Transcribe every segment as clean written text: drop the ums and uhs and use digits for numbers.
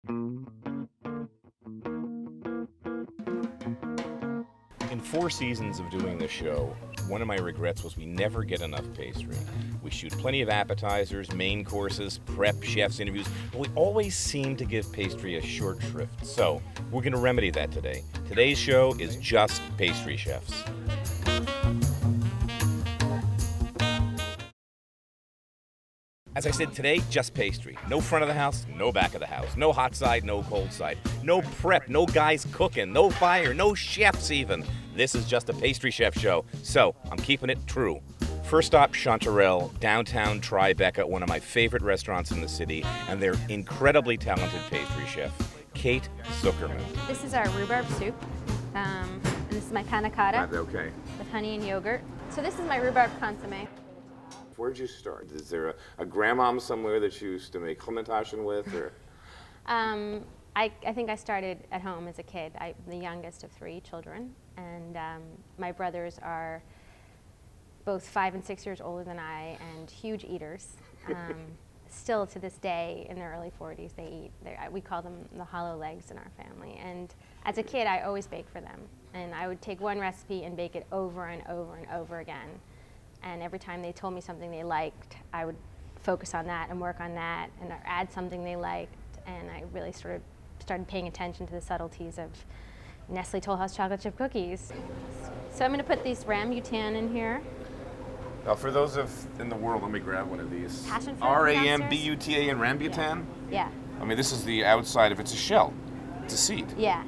In 4 seasons of doing this show, one of my regrets was we never get enough pastry. We shoot plenty of appetizers, main courses, prep, chefs, interviews, but we always seem to give pastry a short shrift. So, we're going to remedy that today. Today's show is just pastry chefs. As I said, today, just pastry. No front of the house, no back of the house. No hot side, no cold side. No prep, no guys cooking, no fire, no chefs even. This is just a pastry chef show, so I'm keeping it true. First stop, Chanterelle, downtown Tribeca, one of my favorite restaurants in the city, and their incredibly talented pastry chef, Kate Zuckerman. This is our rhubarb soup, and this is my panna cotta Okay. with honey and yogurt. So this is my rhubarb consomme. Where'd you start? Is there a grandmom somewhere that you used to make clementation with? Or? I think I started at home as a kid. I'm the youngest of 3 children, and my brothers are both 5 and 6 years older than I, and huge eaters. Still to this day, in their early 40s, they eat. We call them the hollow legs in our family. And as a kid, I always baked for them, and I would take one recipe and bake it over and over and over again. And every time they told me something they liked, I would focus on that and work on that and add something they liked. And I really sort of started paying attention to the subtleties of Nestle Toll House chocolate chip cookies. So I'm going to put these rambutan in here. Now, for those in the world, let me grab one of these. Passion fruit R-A-M-B-U-T-A and rambutan? Yeah. I mean, this is the outside of it's a shell. It's a seed. Yeah.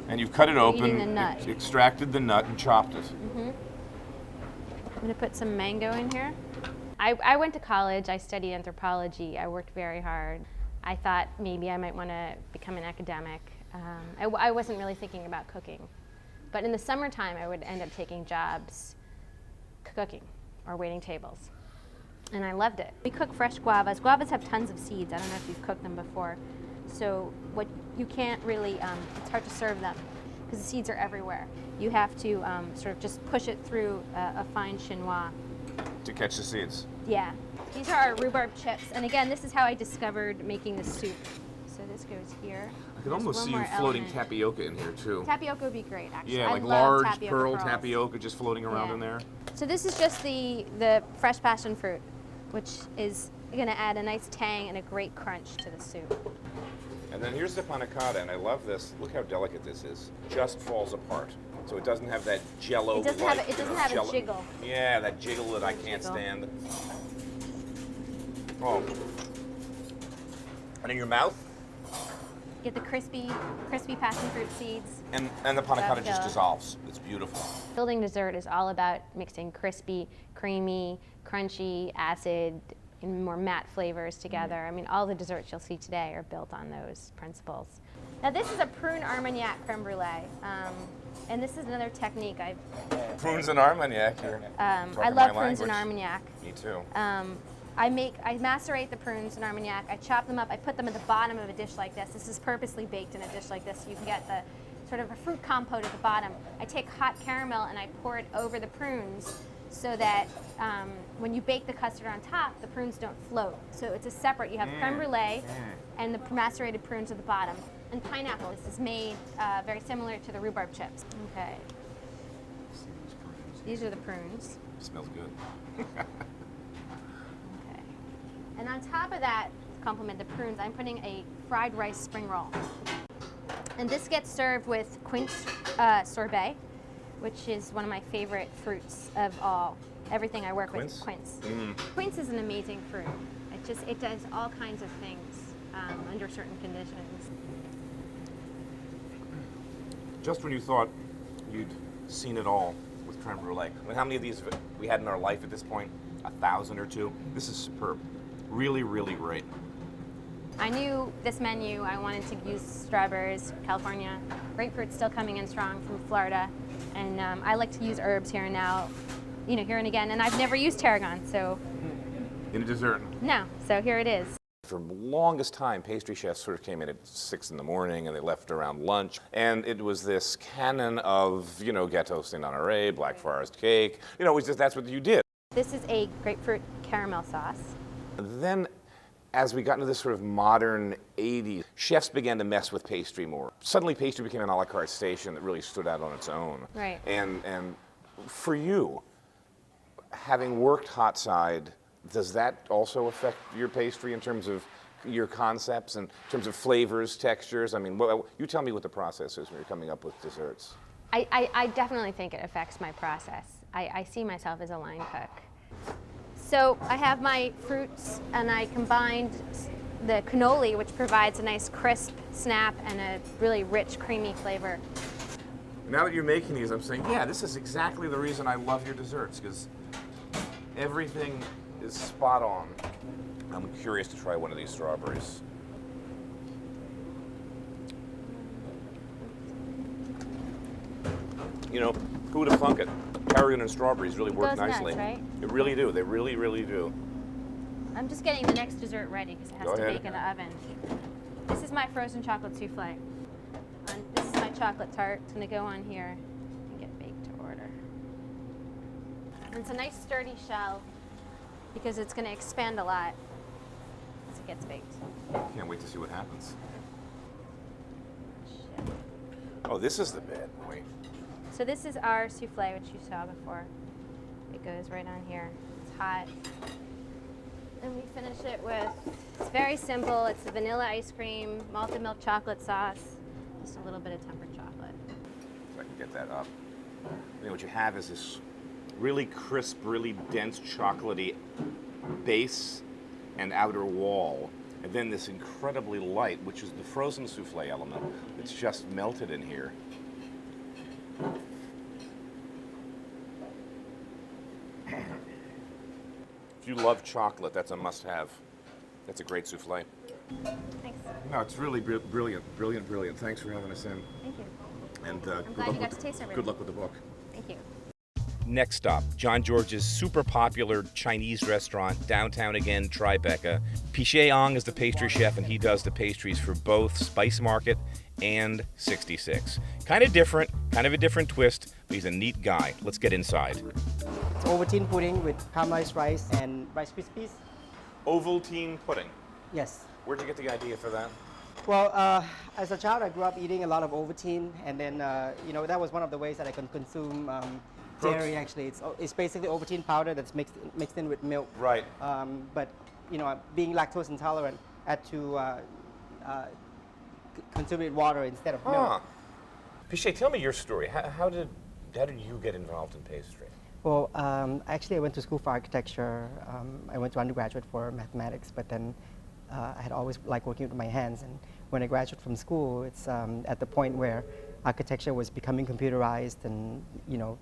And you've cut it open, Eating the nut. Extracted the nut, and chopped it. Mm-hmm. I'm going to put some mango in here. I went to college. I studied anthropology. I worked very hard. I thought maybe I might want to become an academic. I wasn't really thinking about cooking. But in the summertime, I would end up taking jobs cooking or waiting tables. And I loved it. We cook fresh guavas. Guavas have tons of seeds. I don't know if you've cooked them before. So what you can't really, it's hard to serve them because the seeds are everywhere. You have to sort of just push it through a fine chinois. To catch the seeds. Yeah. These are our rhubarb chips. And again, this is how I discovered making the soup. So this goes here. I can almost see you floating tapioca in here, too. Tapioca would be great, actually. Yeah, I like love large pearl pearls. tapioca just floating around in there. So this is just the fresh passion fruit, which is going to add a nice tang and a great crunch to the soup. And then here's the panna cotta, and I love this. Look how delicate this is. Just falls apart. So it doesn't have that jello. It doesn't have a jiggle. Yeah, that jiggle that I can't stand. Oh. And in your mouth? Get the crispy passion fruit seeds. And the panna cotta just dissolves. It's beautiful. Building dessert is all about mixing crispy, creamy, crunchy, acid, and more matte flavors together. I mean, all the desserts you'll see today are built on those principles. Now this is a prune Armagnac creme brulee. And this is another technique Prunes and Armagnac here. I love prunes and Armagnac. Me too. I macerate the prunes and Armagnac. I chop them up. I put them at the bottom of a dish like this. This is purposely baked in a dish like this so you can get the sort of a fruit compote at the bottom. I take hot caramel and I pour it over the prunes so that when you bake the custard on top, the prunes don't float. So it's a separate. You have creme brulee and the macerated prunes at the bottom. And pineapple. This is made very similar to the rhubarb chips. Okay. These are the prunes. Smells good. Okay. And on top of that, to complement the prunes, I'm putting a fried rice spring roll. And this gets served with quince sorbet, which is one of my favorite fruits of all. Everything I work with is quince. Quince is an amazing fruit. It does all kinds of things under certain conditions. Just when you thought you'd seen it all with creme brulee. I mean, how many of these we had in our life at this point? 1,000 or 2? This is superb. Really, really great. I knew this menu. I wanted to use strawberries, California. Grapefruit's still coming in strong from Florida. And I like to use herbs here and now, here and again. And I've never used tarragon, so. In a dessert? No, so here it is. For the longest time, pastry chefs sort of came in at 6 in the morning and they left around lunch. And it was this canon of, gâteau Saint Honoré, Black Forest cake. It was just, that's what you did. This is a grapefruit caramel sauce. Then as we got into this sort of modern 80s, chefs began to mess with pastry more. Suddenly pastry became an a la carte station that really stood out on its own. Right. And for you, having worked hot side, does that also affect your pastry in terms of your concepts, in terms of flavors, textures? I mean, you tell me what the process is when you're coming up with desserts. I definitely think it affects my process. I see myself as a line cook. So I have my fruits, and I combined the cannoli, which provides a nice crisp snap and a really rich, creamy flavor. Now that you're making these, I'm saying, yeah, this is exactly the reason I love your desserts, because everything is spot on. I'm curious to try one of these strawberries. You know, who would have thunk it? Tarragon and strawberries really work Goes nicely. nuts, right? They really do. They really, really do. I'm just getting the next dessert ready because it has Go to ahead. bake in the oven. This is my frozen chocolate souffle. And this is my chocolate tart. It's going to go on here and get baked to order. And it's a nice sturdy shell because it's going to expand a lot as it gets baked. Can't wait to see what happens. Oh, this is the bad boy. So this is our souffle, which you saw before. It goes right on here. It's hot. And we finish it with, it's very simple. It's the vanilla ice cream, malted milk chocolate sauce, just a little bit of tempered chocolate. So I can get that up. You know, what you have is this really crisp, really dense chocolatey base and outer wall. And then this incredibly light, which is the frozen souffle element. It's just melted in here. If you love chocolate, that's a must-have. That's a great souffle. Thanks. No, it's really brilliant, brilliant, brilliant. Thanks for having us in. Thank you. And I'm glad you got to taste everything. good luck with the book. Thank you. Next stop, John George's super popular Chinese restaurant, downtown again, Tribeca. Pichet Ong is the pastry chef, and he does the pastries for both Spice Market and 66. Kind of different, kind of a different twist, but he's a neat guy. Let's get inside. It's Ovaltine pudding with caramelized rice and Rice Krispies. Ovaltine pudding. Yes. Where'd you get the idea for that? Well, as a child, I grew up eating a lot of Ovaltine, and then that was one of the ways that I can consume dairy. Actually, it's basically Ovaltine powder that's mixed in with milk. Right. But being lactose intolerant, I had to consume it with water instead of milk. Pichet, tell me your story. How did you get involved in pastry? Well, actually, I went to school for architecture. I went to undergraduate for mathematics, but then I had always liked working with my hands. And when I graduated from school, it's at the point where architecture was becoming computerized, and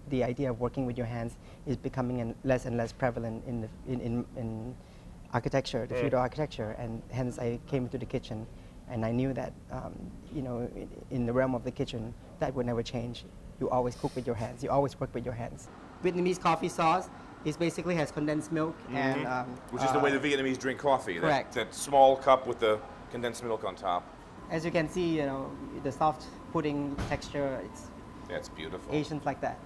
the idea of working with your hands is becoming less and less prevalent in architecture, the feudal architecture. And hence, I came into the kitchen, and I knew that in the realm of the kitchen, that would never change. You always cook with your hands. You always work with your hands. Vietnamese coffee sauce basically has condensed milk and Which is the way the Vietnamese drink coffee. Correct. That small cup with the condensed milk on top. As you can see, the soft pudding texture. That's beautiful. Asians like that.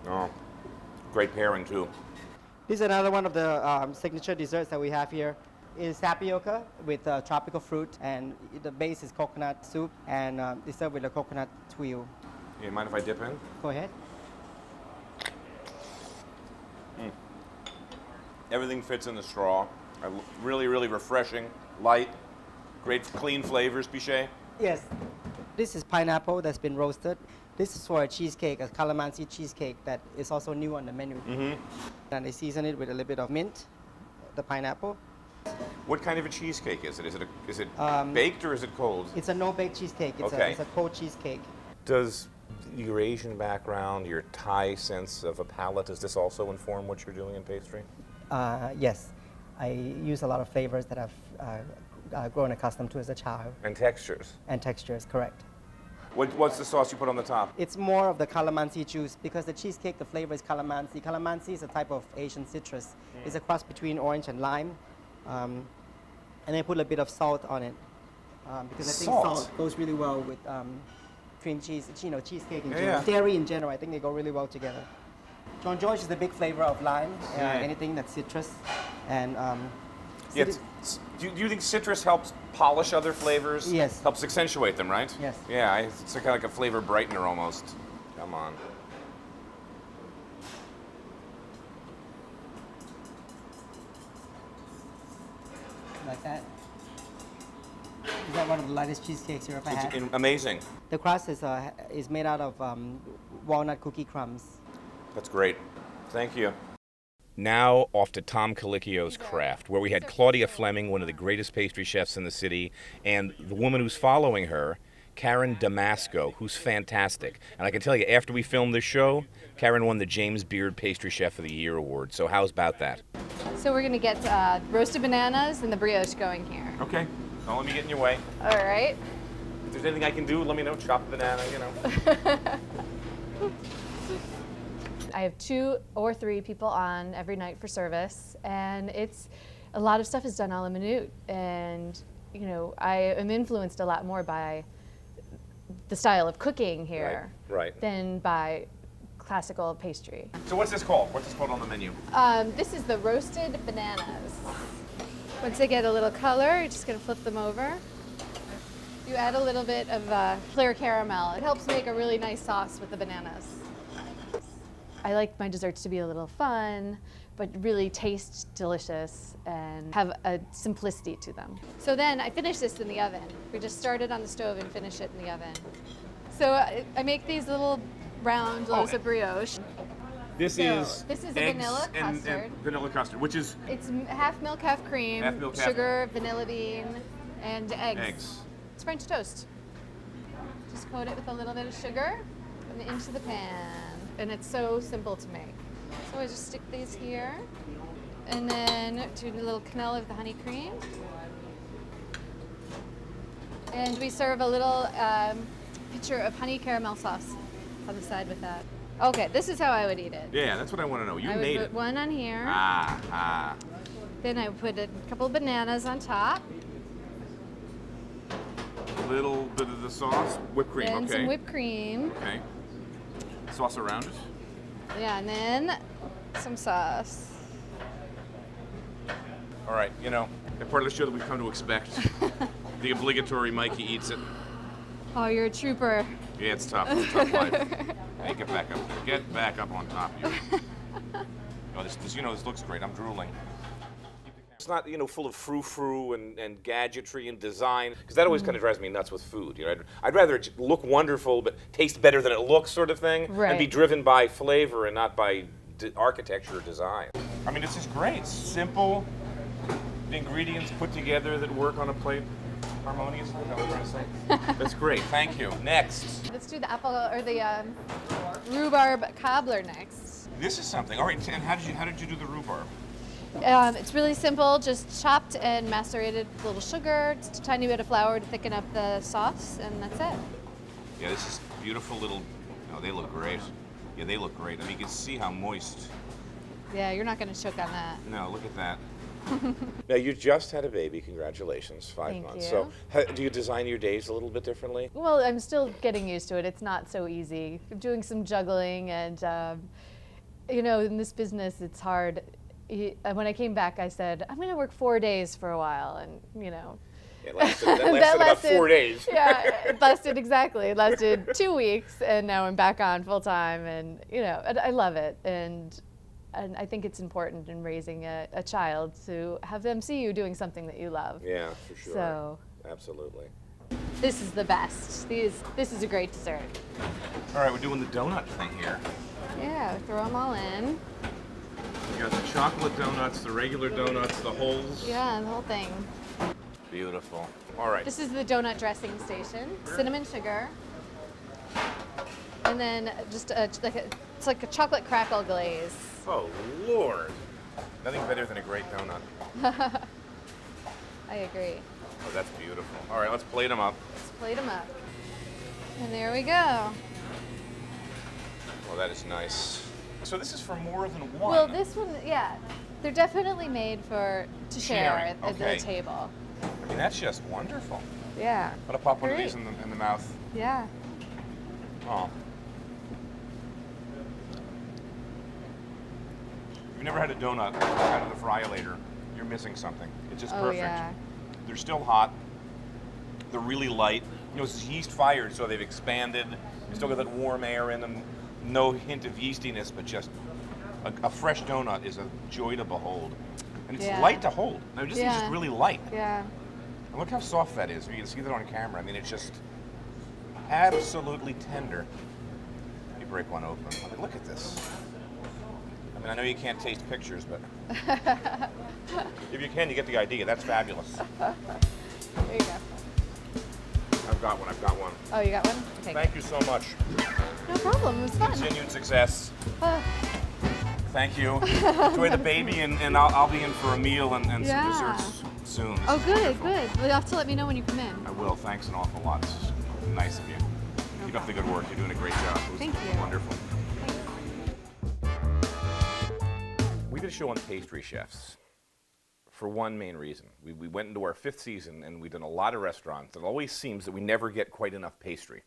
Oh, great pairing too. This is another one of the signature desserts that we have here. Is tapioca with tropical fruit, and the base is coconut soup, and it's served with a coconut tuile. You mind if I dip in? Go ahead. Everything fits in the straw. Really, really refreshing, light, great clean flavors, Pichet. Yes. This is pineapple that's been roasted. This is for a cheesecake, a calamansi cheesecake that is also new on the menu. And they season it with a little bit of mint, the pineapple. What kind of a cheesecake is it? Is it baked or is it cold? It's a no-bake cheesecake. It's a cold cheesecake. Does your Asian background, your Thai sense of a palate, does this also inform what you're doing in pastry? Yes. I use a lot of flavors that I've grown accustomed to as a child. And textures? And textures, correct. What's the sauce you put on the top? It's more of the calamansi juice, because the cheesecake, the flavor is calamansi. Calamansi is a type of Asian citrus. It's a cross between orange and lime. And I put a bit of salt on it, because I think salt goes really well with cream cheese, cheesecake in general. Yeah. Dairy in general, I think they go really well together. John George is the big flavor of lime, anything that's citrus. And Yeah, do you think citrus helps polish other flavors? Yes. Helps accentuate them, right? Yes. Yeah, it's kind of like a flavor brightener almost. Come on. like that. Is that one of the lightest cheesecakes you've ever had? Amazing. The crust is made out of walnut cookie crumbs. That's great. Thank you. Now off to Tom Colicchio's craft, where we had Claudia Fleming, one of the greatest pastry chefs in the city, and the woman who's following her, Karen Damasco, who's fantastic. And I can tell you, after we filmed this show, Karen won the James Beard Pastry Chef of the Year award. So how's about that? So we're going to get roasted bananas and the brioche going here. Okay. Don't let me get in your way. All right. If there's anything I can do, let me know. Chop the banana, you know. I have 2 or 3 people on every night for service, and it's a lot of stuff is done a la minute, and you know I am influenced a lot more by the style of cooking here Right. than by classical pastry. So what's this called? What's this called on the menu? This is the roasted bananas. Once they get a little color, you're just going to flip them over. You add a little bit of clear caramel. It helps make a really nice sauce with the bananas. I like my desserts to be a little fun, but really taste delicious and have a simplicity to them. So then I finish this in the oven. We just start it on the stove and finish it in the oven. So I make these little round loaves of brioche. This is a eggs vanilla custard. and vanilla custard, which is It's half milk, half cream, Half milk, half- sugar, vanilla bean, and eggs. eggs. It's French toast. Just coat it with a little bit of sugar and into the pan. And it's so simple to make. So I just stick these here and then do a little cannella with the honey cream. And we serve a little pitcher of honey caramel sauce on the side with that. Okay, this is how I would eat it. Yeah, that's what I want to know. You I would made put it. one on here. Ah. Then I would put a couple of bananas on top. A little bit of the sauce, whipped cream. Then Okay. some whipped cream. Okay. Sauce around it. Yeah, and then some sauce. All right. You know, the part of the show that we've come to expect. The obligatory Mikey eats it. Oh, you're a trooper. Yeah, it's tough. It's a tough life. Hey, get back up. Get back up on top, you. Oh, this looks great. I'm drooling. It's not, full of frou-frou and gadgetry and design, because that always kind of drives me nuts with food. I'd rather it look wonderful but taste better than it looks, sort of thing, and be driven by flavor and not by architecture or design. I mean, this is great. It's simple, the ingredients put together that work on a plate harmoniously. Is that what I'm trying to say? That's great. Thank you. Next. Let's do the the rhubarb cobbler next. This is something. All right. And how did you do the rhubarb? It's really simple, just chopped and macerated with a little sugar, just a tiny bit of flour to thicken up the sauce, and that's it. Yeah, this is beautiful little, they look great. Yeah, they look great. I mean, you can see how moist. Yeah, you're not going to choke on that. No, look at that. Now, you just had a baby. Congratulations, 5 Thank months. you. So, do you design your days a little bit differently? Well, I'm still getting used to it. It's not so easy. I'm doing some juggling, and in this business, it's hard. When I came back, I said, I'm going to work 4 days for a while, and That lasted about 4 days. Yeah, it lasted exactly. It lasted 2 weeks, and now I'm back on full time, and I love it, and I think it's important in raising a child to have them see you doing something that you love. Yeah, for sure. So absolutely. this is the best. This is a great dessert. All right, we're doing the donut thing here. Yeah, throw them all in. We got the chocolate donuts, the regular donuts, the holes. Yeah, the whole thing. Beautiful. All right. This is the donut dressing station. Cinnamon sugar. And then just it's like a chocolate crackle glaze. Oh, Lord. Nothing better than a great donut. I agree. Oh, that's beautiful. All right, let's plate them up. Let's plate them up. And there we go. Oh, that is nice. So this is for more than one. Well, this one, yeah, they're definitely made to share at Okay. the table. I mean, that's just wonderful. Yeah. I'm gonna pop one of these in the mouth. Yeah. Oh. you never had a donut out of the fry-later, you're missing something. It's just perfect. Yeah. They're still hot. They're really light. You know, it's yeast fired, so they've expanded. They still got that warm air in them. No hint of yeastiness, but just a fresh donut is a joy to behold. And it's light to hold. No, it's just really light. Yeah. And look how soft that is. You can see that on camera. I mean, it's just absolutely tender. Let me break one open. I mean, look at this. I mean, I know you can't taste pictures, but if you can, you get the idea. That's fabulous. There you go. I've got one. Oh, you got one? Okay. Thank you so much. No problem. It was fun. Continued success. Oh, Thank you. Enjoy the baby, and I'll be in for a meal and some desserts soon. This is good, wonderful. good. Well, you'll have to let me know when you come in. I will. Thanks an awful lot. This is nice of you. Keep up the good work. You're doing a great job. It was Thank you. Wonderful. We did a show on pastry chefs for one main reason. We went into our 5th season, and we've done a lot of restaurants. It always seems that we never get quite enough pastry.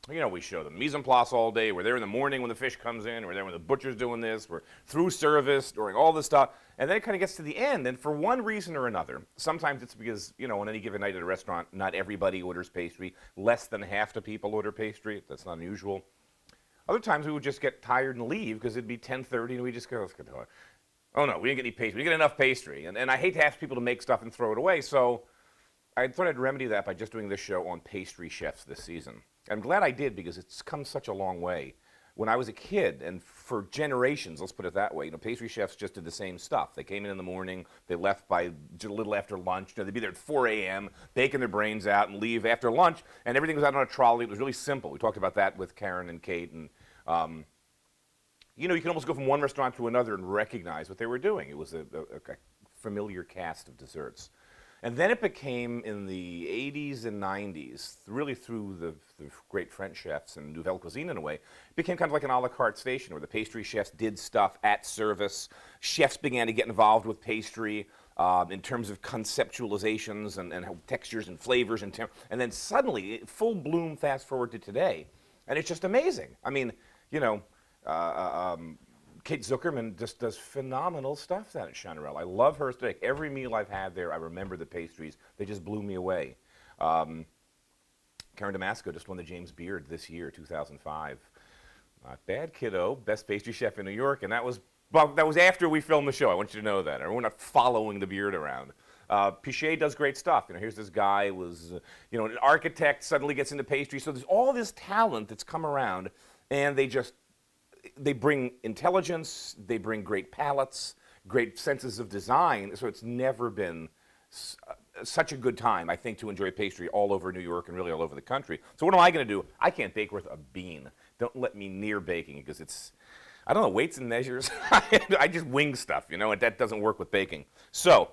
You know, we show the mise en place all day. We're there in the morning when the fish comes in. We're there when the butcher's doing this. We're through service, during all this stuff. And then it kind of gets to the end. And for one reason or another, sometimes it's because, you know, on any given night at a restaurant, not everybody orders pastry. Less than half the people order pastry. That's not unusual. Other times we would just get tired and leave because it'd be 10:30 and we just go, let's get to it. Oh no, we didn't get any pastry. We didn't get enough pastry. And I hate to ask people to make stuff and throw it away. So I thought I'd remedy that by just doing this show on pastry chefs this season. I'm glad I did because it's come such a long way. When I was a kid, and for generations, let's put it that way, you know, pastry chefs just did the same stuff. They came in the morning, they left by a little after lunch. You know, they'd be there at 4 a.m., baking their brains out, and leave after lunch, and everything was out on a trolley. It was really simple. We talked about that with Karen and Kate, and you know, you can almost go from one restaurant to another and recognize what they were doing. It was a familiar cast of desserts. And then it became, in the 80s and 90s, really through the great French chefs and Nouvelle Cuisine in a way, it became kind of like an a la carte station where the pastry chefs did stuff at service. Chefs began to get involved with pastry in terms of conceptualizations and how textures and flavors. And then suddenly, full bloom, fast forward to today. And it's just amazing. I mean, you know, Kate Zuckerman just does phenomenal stuff down at Chanterelle. I love her steak. Every meal I've had there, I remember the pastries. They just blew me away. Karen Damasco just won the James Beard this year, 2005. Not bad, kiddo. Best pastry chef in New York, and that was after we filmed the show. I want you to know that. We're not following the Beard around. Pichet does great stuff. You know, here's this guy was, you know, an architect, suddenly gets into pastry. So there's all this talent that's come around, and they bring intelligence, they bring great palates, great senses of design, so it's never been such a good time, I think, to enjoy pastry all over New York and really all over the country. So what am I going to do? I can't bake worth a bean. Don't let me near baking because it's, I don't know, weights and measures. I just wing stuff, you know, and that doesn't work with baking. So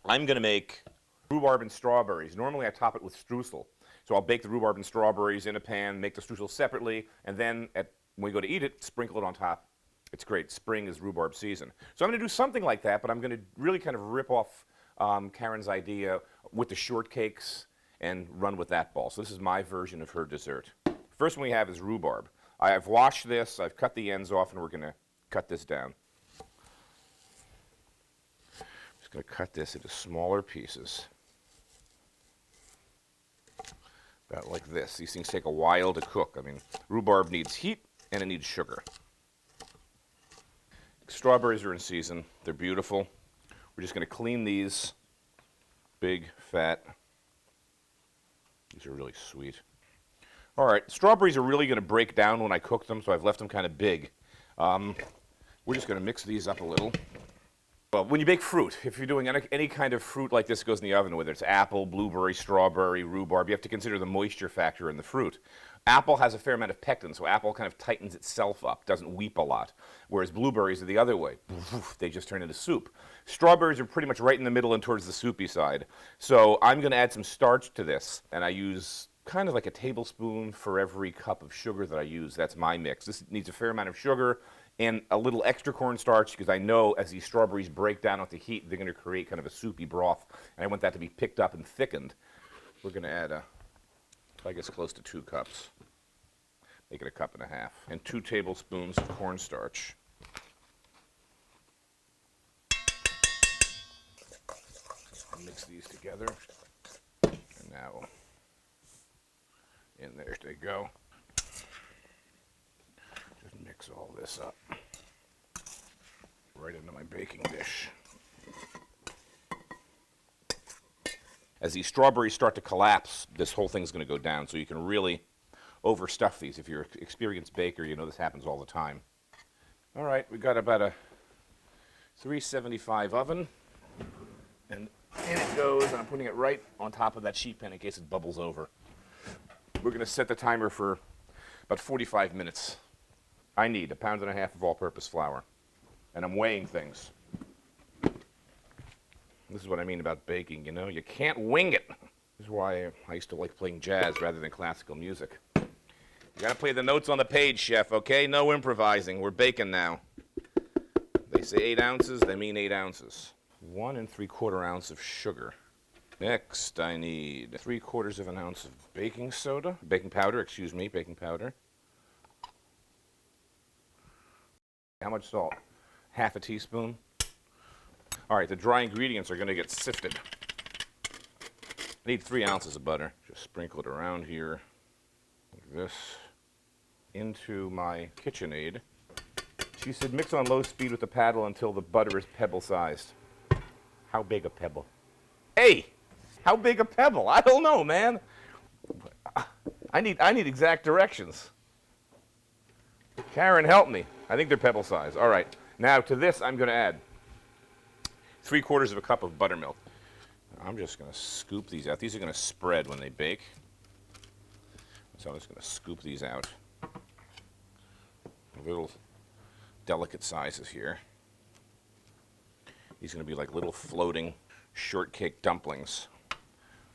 I'm going to make rhubarb and strawberries. Normally I top it with streusel. So I'll bake the rhubarb and strawberries in a pan, make the streusel separately, and then when we go to eat it, sprinkle it on top. It's great. Spring is rhubarb season. So I'm going to do something like that, but I'm going to really kind of rip off Karen's idea with the shortcakes and run with that ball. So this is my version of her dessert. First one we have is rhubarb. I've washed this, I've cut the ends off, and we're going to cut this down. I'm just going to cut this into smaller pieces. About like this. These things take a while to cook. I mean, rhubarb needs heat and it needs sugar. Strawberries are in season. They're beautiful. We're just going to clean these. Big, fat. These are really sweet. All right, strawberries are really going to break down when I cook them, so I've left them kind of big. We're just going to mix these up a little. Well, when you bake fruit, if you're doing any kind of fruit like this goes in the oven, whether it's apple, blueberry, strawberry, rhubarb, you have to consider the moisture factor in the fruit. Apple has a fair amount of pectin, so apple kind of tightens itself up, doesn't weep a lot, whereas blueberries are the other way. They just turn into soup. Strawberries are pretty much right in the middle and towards the soupy side. So I'm going to add some starch to this, and I use kind of like a tablespoon for every cup of sugar that I use. That's my mix. This needs a fair amount of sugar and a little extra cornstarch because I know as these strawberries break down with the heat, they're going to create kind of a soupy broth, and I want that to be picked up and thickened. We're going to add I guess close to 2 cups. Make it 1.5 cups. And 2 tablespoons of cornstarch. mix these together. And now, in there they go. Just mix all this up right into my baking dish. As these strawberries start to collapse, this whole thing's going to go down, so you can really overstuff these. If you're an experienced baker, you know this happens all the time. All right, we got about a 375 oven, and in it goes, and I'm putting it right on top of that sheet pan in case it bubbles over. We're going to set the timer for about 45 minutes. I need 1.5 pounds of all-purpose flour, and I'm weighing things. This is what I mean about baking, you know? You can't wing it. This is why I used to like playing jazz rather than classical music. You gotta play the notes on the page, chef, okay? No improvising. We're baking now. They say 8 ounces, they mean 8 ounces. 1 3/4 ounce of sugar. Next, I need 3/4 ounce of baking soda. Baking powder. How much salt? 1/2 teaspoon. All right, the dry ingredients are gonna get sifted. I need 3 ounces of butter. Just sprinkle it around here, like this, into my KitchenAid. She said mix on low speed with the paddle until the butter is pebble-sized. How big a pebble? Hey, how big a pebble? I don't know, man. I need exact directions. Karen, help me. I think they're pebble-sized. All right, now to this I'm gonna add 3/4 cup of buttermilk. I'm just going to scoop these out. These are going to spread when they bake. So I'm just going to scoop these out. Little delicate sizes here. These are going to be like little floating shortcake dumplings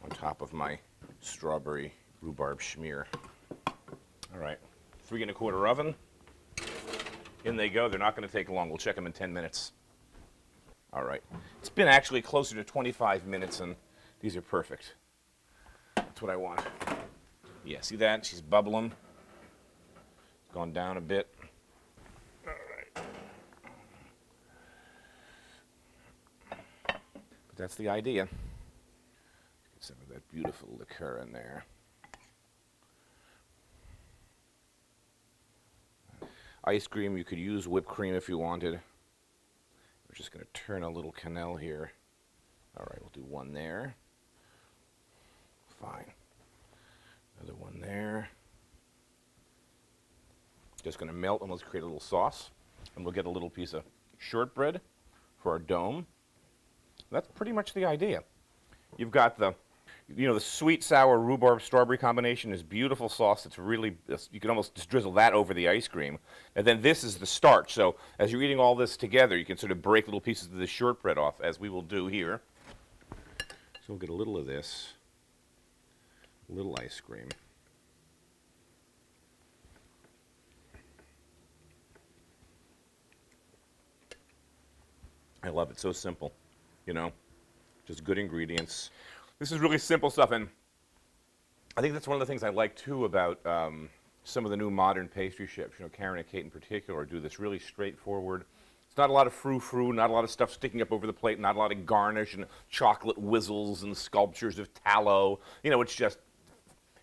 on top of my strawberry rhubarb schmear. All right, 3 1/4 oven. In they go. They're not going to take long. We'll check them in 10 minutes. All right. It's been actually closer to 25 minutes, and these are perfect. That's what I want. Yeah, see that? She's bubbling. It's gone down a bit. All right. But that's the idea. Get some of that beautiful liqueur in there. Ice cream, you could use whipped cream if you wanted. We're just going to turn a little cannelle here. All right, we'll do one there. Fine. Another one there. Just going to melt and let's create a little sauce. And we'll get a little piece of shortbread for our dome. That's pretty much the idea. You've got the sweet, sour rhubarb strawberry combination is beautiful sauce. It's really, you can almost just drizzle that over the ice cream. And then this is the starch. So as you're eating all this together, you can sort of break little pieces of the shortbread off, as we will do here. So we'll get a little of this, a little ice cream. I love it. So simple, you know, just good ingredients. This is really simple stuff, and I think that's one of the things I like, too, about some of the new modern pastry chefs. You know, Karen and Kate in particular do this really straightforward. It's not a lot of frou-frou, not a lot of stuff sticking up over the plate, not a lot of garnish and chocolate whizzles and sculptures of tallow. You know, it's just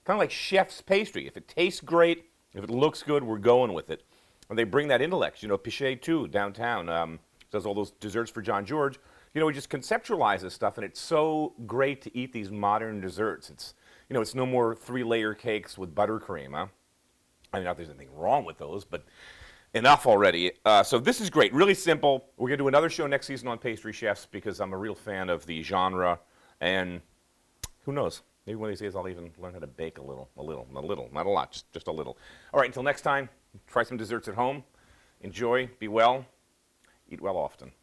kind of like chef's pastry. If it tastes great, if it looks good, we're going with it. And they bring that intellect. You know, Pichet, too, downtown, does all those desserts for John George. You know, we just conceptualize this stuff, and it's so great to eat these modern desserts. It's, you know, it's no more 3-layer cakes with buttercream, huh? I mean, not that there's anything wrong with those, but enough already. So this is great, really simple. We're going to do another show next season on pastry chefs because I'm a real fan of the genre, and who knows? Maybe one of these days I'll even learn how to bake a little, not a lot, just a little. All right, until next time, try some desserts at home. Enjoy, be well, eat well often.